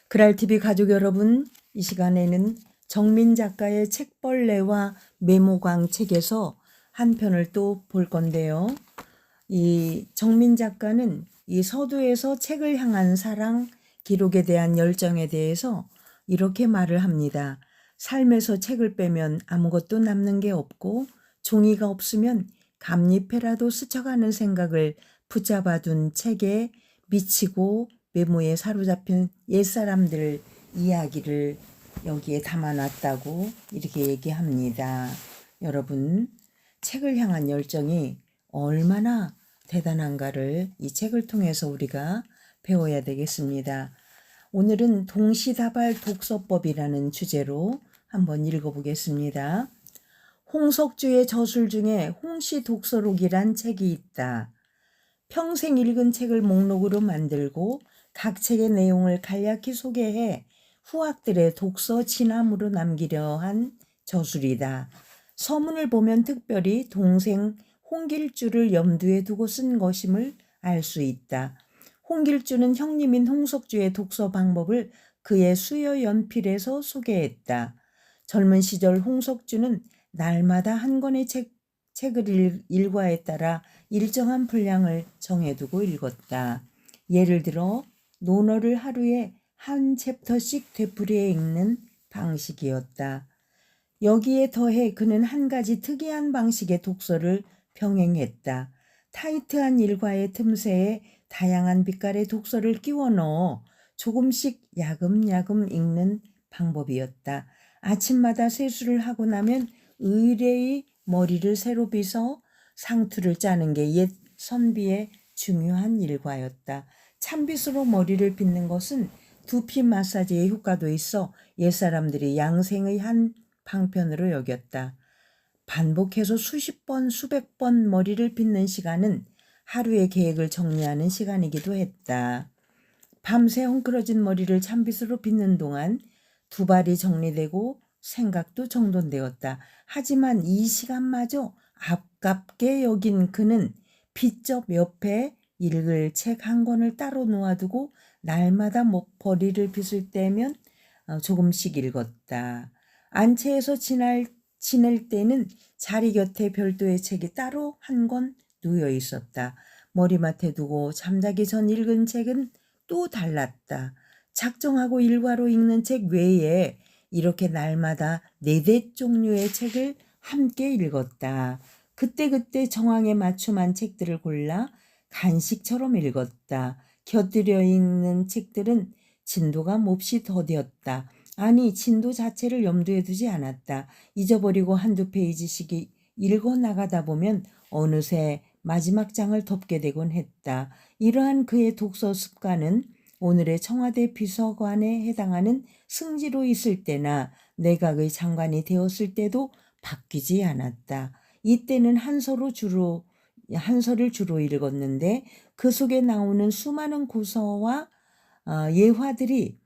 그랄TV 가족 여러분, 이 시간에는 정민 작가의 책벌레와 메모광 책에서 한 편을 또 볼 건데요. 이 정민 작가는 이 서두에서 책을 향한 사랑, 기록에 대한 열정에 대해서 이렇게 말을 합니다. 삶에서 책을 빼면 아무것도 남는 게 없고 종이가 없으면 감잎에라도 스쳐가는 생각을 붙잡아둔 책에 미치고 메모에 사로잡힌 옛사람들 이야기를 여기에 담아놨다고 이렇게 얘기합니다. 여러분, 책을 향한 열정이 얼마나 대단한가를 이 책을 통해서 우리가 배워야 되겠습니다. 오늘은 동시다발 독서법이라는 주제로 한번 읽어보겠습니다. 홍석주의 저술 중에 홍시독서록이란 책이 있다. 평생 읽은 책을 목록으로 만들고 각 책의 내용을 간략히 소개해 후학들의 독서 진함으로 남기려 한 저술이다. 서문을 보면 특별히 동생 홍길주를 염두에 두고 쓴 것임을 알 수 있다. 홍길주는 형님인 홍석주의 독서 방법을 그의 수여 연필에서 소개했다. 젊은 시절 홍석주는 날마다 한 권의 책을 일과에 따라 일정한 분량을 정해두고 읽었다. 예를 들어 논어를 하루에 한 챕터씩 되풀이해 읽는 방식이었다. 여기에 더해 그는 한 가지 특이한 방식의 독서를 병행했다. 타이트한 일과의 틈새에 다양한 빛깔의 독서를 끼워 넣어 조금씩 야금야금 읽는 방법이었다. 아침마다 세수를 하고 나면 의뢰의 머리를 새로 빗어 상투를 짜는 게 옛 선비의 중요한 일과였다. 찬빗으로 머리를 빗는 것은 두피 마사지의 효과도 있어 옛사람들이 양생의 한 방편으로 여겼다. 반복해서 수십 번, 수백 번 머리를 빗는 시간은 하루의 계획을 정리하는 시간이기도 했다. 밤새 헝클어진 머리를 찬빗으로 빗는 동안 두 발이 정리되고 생각도 정돈되었다. 하지만 이 시간마저 아깝게 여긴 그는 빗접 옆에 읽을 책 한 권을 따로 놓아두고 날마다 머리를 빗을 때면 조금씩 읽었다. 안채에서 지낼 때는 자리 곁에 별도의 책이 따로 한 권 놓여 있었다. 머리맡에 두고 잠자기 전 읽은 책은 또 달랐다. 작정하고 일과로 읽는 책 외에 이렇게 날마다 4대 종류의 책을 함께 읽었다. 그때그때 정황에 맞춤한 책들을 골라 간식처럼 읽었다. 곁들여 읽는 책들은 진도가 몹시 더뎠다. 아니, 진도 자체를 염두에 두지 않았다. 잊어버리고 한두 페이지씩 읽어 나가다 보면 어느새 마지막 장을 덮게 되곤 했다. 이러한 그의 독서 습관은 오늘의 청와대 비서관에 해당하는 승지로 있을 때나 내각의 장관이 되었을 때도 바뀌지 않았다. 이때는 한서를 주로 읽었는데 그 속에 나오는 수많은 고서와 예화들이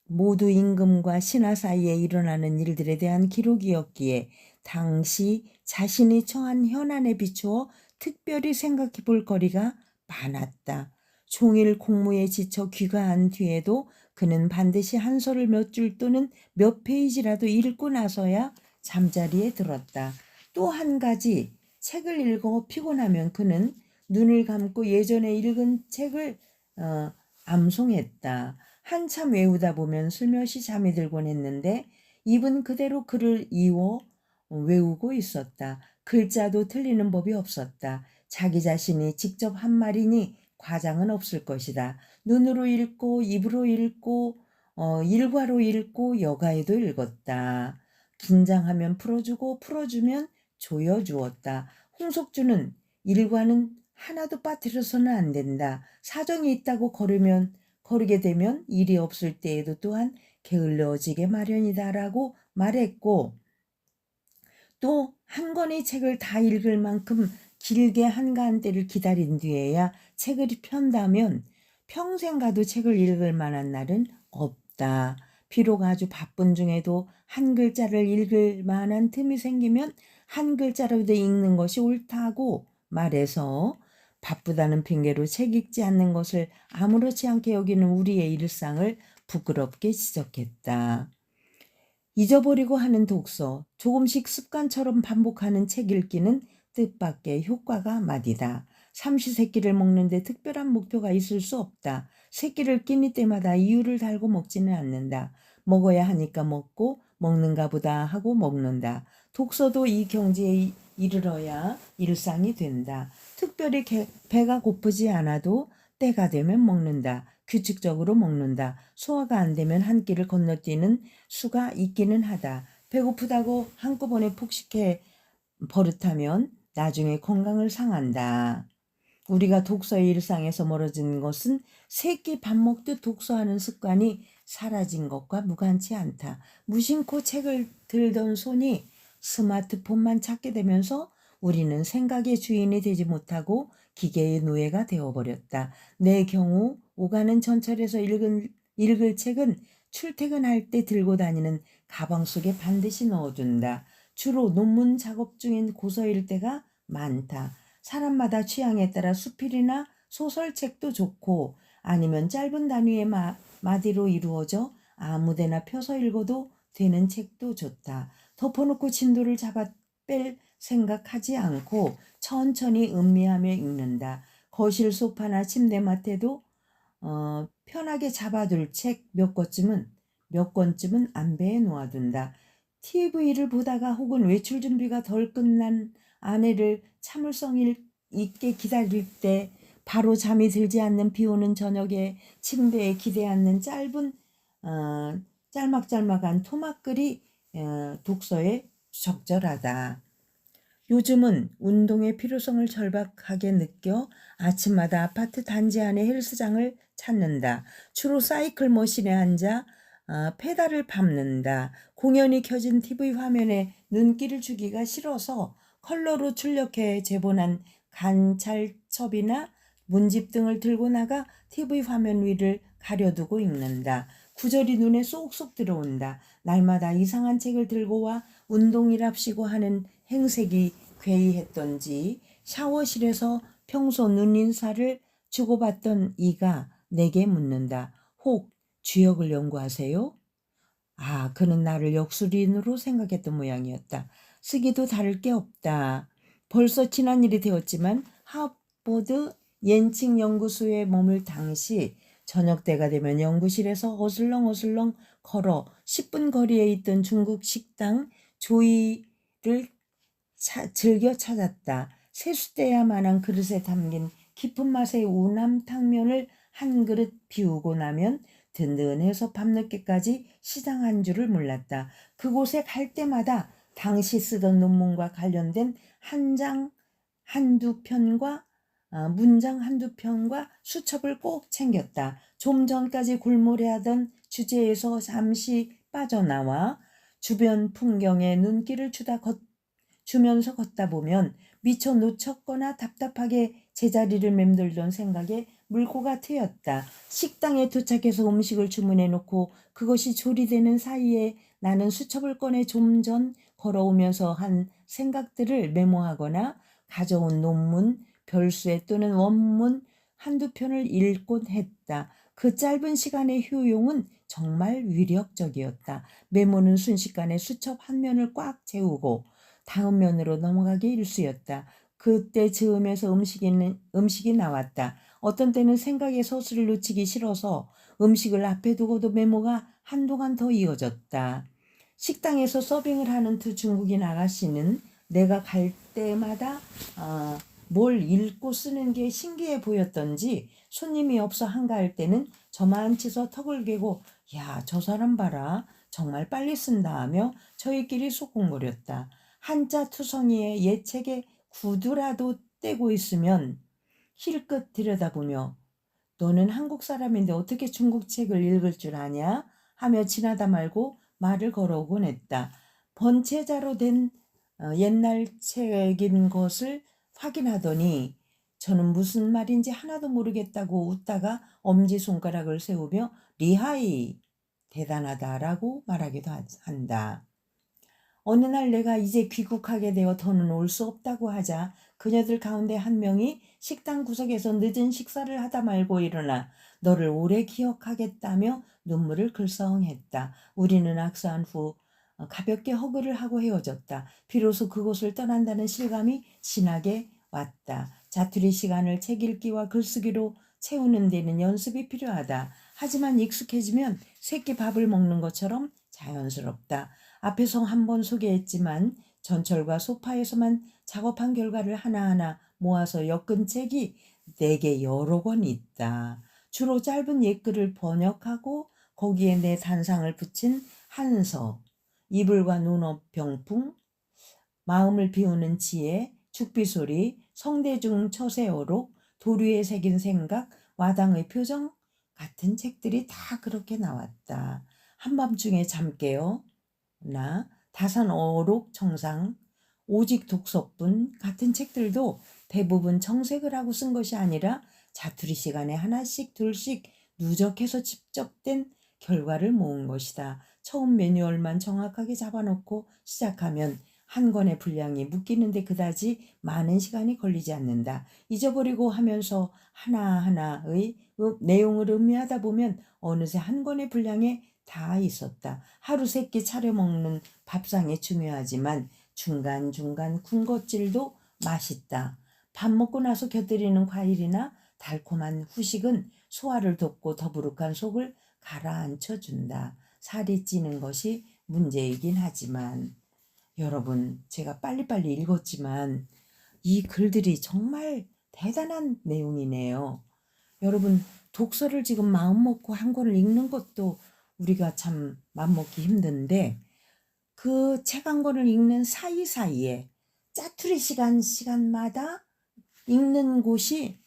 모두 임금과 신하 사이에 일어나는 일들에 대한 기록이었기에 당시 자신이 처한 현안에 비추어 특별히 생각해 볼 거리가 많았다. 종일 공무에 지쳐 귀가한 뒤에도 그는 반드시 한서를 몇 줄 또는 몇 페이지라도 읽고 나서야 잠자리에 들었다. 또 한 가지, 책을 읽어 피곤하면 그는 눈을 감고 예전에 읽은 책을 암송했다. 한참 외우다 보면 슬며시 잠이 들곤 했는데 입은 그대로 글을 이어 외우고 있었다. 글자도 틀리는 법이 없었다. 자기 자신이 직접 한 말이니 과장은 없을 것이다. 눈으로 읽고 입으로 읽고 일과로 읽고 여가에도 읽었다. 긴장하면 풀어주고 풀어주면 조여주었다. 홍석주는 일과는 하나도 빠뜨려서는 안 된다. 사정이 있다고 거르게 되면 일이 없을 때에도 또한 게을러지게 마련이다라고 말했고, 또 한 권의 책을 다 읽을 만큼 길게 한가한때를 기다린 뒤에야 책을 편다면 평생 가도 책을 읽을 만한 날은 없다. 비록 아주 바쁜 중에도 한 글자를 읽을 만한 틈이 생기면 한 글자라도 읽는 것이 옳다고 말해서 바쁘다는 핑계로 책 읽지 않는 것을 아무렇지 않게 여기는 우리의 일상을 부끄럽게 지적했다. 잊어버리고 하는 독서, 조금씩 습관처럼 반복하는 책 읽기는 뜻밖의 효과가 마디다. 삼시세끼를 먹는데 특별한 목표가 있을 수 없다. 새끼를 끼니 때마다 이유를 달고 먹지는 않는다. 먹어야 하니까 먹고 먹는가 보다 하고 먹는다. 독서도 이 경지에 이르러야 일상이 된다. 특별히 배가 고프지 않아도 때가 되면 먹는다. 규칙적으로 먹는다. 소화가 안 되면 한 끼를 건너뛰는 수가 있기는 하다. 배고프다고 한꺼번에 폭식해 버릇하면 나중에 건강을 상한다. 우리가 독서의 일상에서 멀어진 것은 새끼 밥 먹듯 독서하는 습관이 사라진 것과 무관치 않다. 무심코 책을 들던 손이 스마트폰만 찾게 되면서 우리는 생각의 주인이 되지 못하고 기계의 노예가 되어버렸다. 내 경우 오가는 전철에서 읽을 책은 출퇴근할 때 들고 다니는 가방 속에 반드시 넣어둔다. 주로 논문 작업 중인 고서일 때가 많다. 사람마다 취향에 따라 수필이나 소설책도 좋고 아니면 짧은 단위의 마디로 이루어져 아무데나 펴서 읽어도 되는 책도 좋다. 덮어놓고 진도를 잡아 뺄 생각하지 않고 천천히 음미하며 읽는다. 거실 소파나 침대맡에도 편하게 잡아둘 책 몇 권쯤은 안배에 놓아둔다. TV를 보다가 혹은 외출 준비가 덜 끝난 아내를 참을성 있게 기다릴 때 바로 잠이 들지 않는 비오는 저녁에 침대에 기대 앉는 짤막짤막한 토막글이 독서에 적절하다. 요즘은 운동의 필요성을 절박하게 느껴 아침마다 아파트 단지 안에 헬스장을 찾는다. 주로 사이클 머신에 앉아 페달을 밟는다. 공연이 켜진 TV 화면에 눈길을 주기가 싫어서 컬러로 출력해 제본한 관찰첩이나 문집 등을 들고 나가 TV 화면 위를 가려두고 읽는다. 구절이 눈에 쏙쏙 들어온다. 날마다 이상한 책을 들고 와 운동이랍시고 하는 행색이 괴이했던지 샤워실에서 평소 눈인사를 주고받던 이가 내게 묻는다. 혹 주역을 연구하세요? 아, 그는 나를 역술인으로 생각했던 모양이었다. 쓰기도 다를 게 없다. 벌써 지난 일이 되었지만 하버드 옌칭 연구소에 머물 당시 저녁 때가 되면 연구실에서 어슬렁어슬렁 걸어 10분 거리에 있던 중국 식당 조이를 즐겨 찾았다. 세숫대야만한 그릇에 담긴 깊은 맛의 우남탕면을 한 그릇 비우고 나면 든든해서 밤늦게까지 시장한 줄을 몰랐다. 그곳에 갈 때마다 당시 쓰던 논문과 관련된 문장 한두 편과 수첩을 꼭 챙겼다. 좀 전까지 골몰해하던 주제에서 잠시 빠져나와 주변 풍경에 눈길을 주면서 걷다 보면 미처 놓쳤거나 답답하게 제자리를 맴돌던 생각에 물고가 트였다. 식당에 도착해서 음식을 주문해 놓고 그것이 조리되는 사이에 나는 수첩을 꺼내 좀 전 걸어오면서 한 생각들을 메모하거나 가져온 논문, 별수에 또는 원문 한두 편을 읽곤 했다. 그 짧은 시간의 효용은 정말 위력적이었다. 메모는 순식간에 수첩 한 면을 꽉 채우고 다음 면으로 넘어가기 일쑤였다. 그때 즈음에서 음식이 나왔다. 어떤 때는 생각의 서술을 놓치기 싫어서 음식을 앞에 두고도 메모가 한동안 더 이어졌다. 식당에서 서빙을 하는 두 중국인 아가씨는 내가 갈 때마다 뭘 읽고 쓰는 게 신기해 보였던지 손님이 없어 한가할 때는 저만치서 턱을 괴고 야, 저 사람 봐라. 정말 빨리 쓴다 하며 저희끼리 소곤거렸다. 한자 투성이에 예책에 구두라도 떼고 있으면 힐끗 들여다보며 너는 한국 사람인데 어떻게 중국 책을 읽을 줄 아냐? 하며 지나다 말고 말을 걸어오곤 했다. 번체자로 된 옛날 책인 것을 확인하더니 저는 무슨 말인지 하나도 모르겠다고 웃다가 엄지손가락을 세우며 리하이 대단하다라고 말하기도 한다. 어느 날 내가 이제 귀국하게 되어 더는 올 수 없다고 하자 그녀들 가운데 한 명이 식당 구석에서 늦은 식사를 하다 말고 일어나 너를 오래 기억하겠다며 눈물을 글썽했다. 우리는 악수한 후 가볍게 허그를 하고 헤어졌다. 비로소 그곳을 떠난다는 실감이 진하게 왔다. 자투리 시간을 책 읽기와 글쓰기로 채우는 데는 연습이 필요하다. 하지만 익숙해지면 새끼 밥을 먹는 것처럼 자연스럽다. 앞에서 한번 소개했지만 전철과 소파에서만 작업한 결과를 하나하나 모아서 엮은 책이 내게 여러 권 있다. 주로 짧은 옛글을 번역하고 거기에 내 단상을 붙인 한서, 이불과 눈업 병풍, 마음을 비우는 지혜, 죽비소리, 성대중 처세어록, 도류에 새긴 생각, 와당의 표정 같은 책들이 다 그렇게 나왔다. 한밤중에 잠 깨어 나, 다산 어록 청상, 오직 독서뿐 같은 책들도 대부분 정색을 하고 쓴 것이 아니라 자투리 시간에 하나씩 둘씩 누적해서 집적된 결과를 모은 것이다. 처음 매뉴얼만 정확하게 잡아놓고 시작하면 한 권의 분량이 묶이는데 그다지 많은 시간이 걸리지 않는다. 잊어버리고 하면서 하나하나의 내용을 음미하다 보면 어느새 한 권의 분량에 다 있었다. 하루 세 끼 차려 먹는 밥상이 중요하지만 중간중간 군것질도 맛있다. 밥 먹고 나서 곁들이는 과일이나 달콤한 후식은 소화를 돕고 더부룩한 속을 가라앉혀준다. 살이 찌는 것이 문제이긴 하지만 여러분, 제가 빨리빨리 읽었지만 이 글들이 정말 대단한 내용이네요. 여러분, 독서를 지금 마음 먹고 한 권을 읽는 것도 우리가 참 맘먹기 힘든데 그 책 한 권을 읽는 사이사이에 짜투리 시간마다 읽는 곳이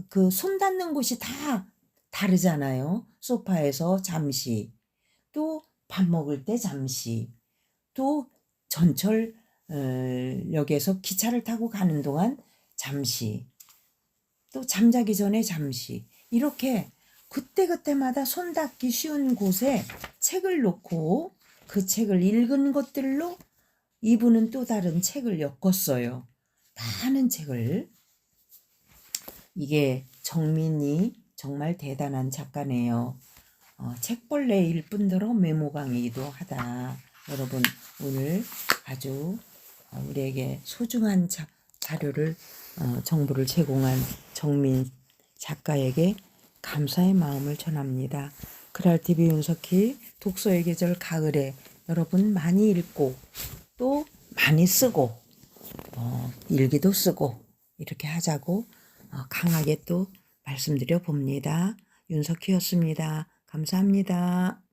그 손 닿는 곳이 다 다르잖아요. 소파에서 잠시, 또 밥 먹을 때 잠시, 또 전철역에서 기차를 타고 가는 동안 잠시, 또 잠자기 전에 잠시, 이렇게 그때그때마다 손 닿기 쉬운 곳에 책을 놓고 그 책을 읽은 것들로 이분은 또 다른 책을 엮었어요. 많은 책을. 이게 정민이 정말 대단한 작가네요. 책벌레일 뿐더러 메모강이기도 하다. 여러분, 오늘 아주 우리에게 소중한 자료를 정보를 제공한 정민 작가에게 감사의 마음을 전합니다. 그랄TV 윤석희 독서의 계절 가을에 여러분 많이 읽고 또 많이 쓰고 일기도 쓰고 이렇게 하자고 강하게 또 말씀드려 봅니다. 윤석희였습니다. 감사합니다.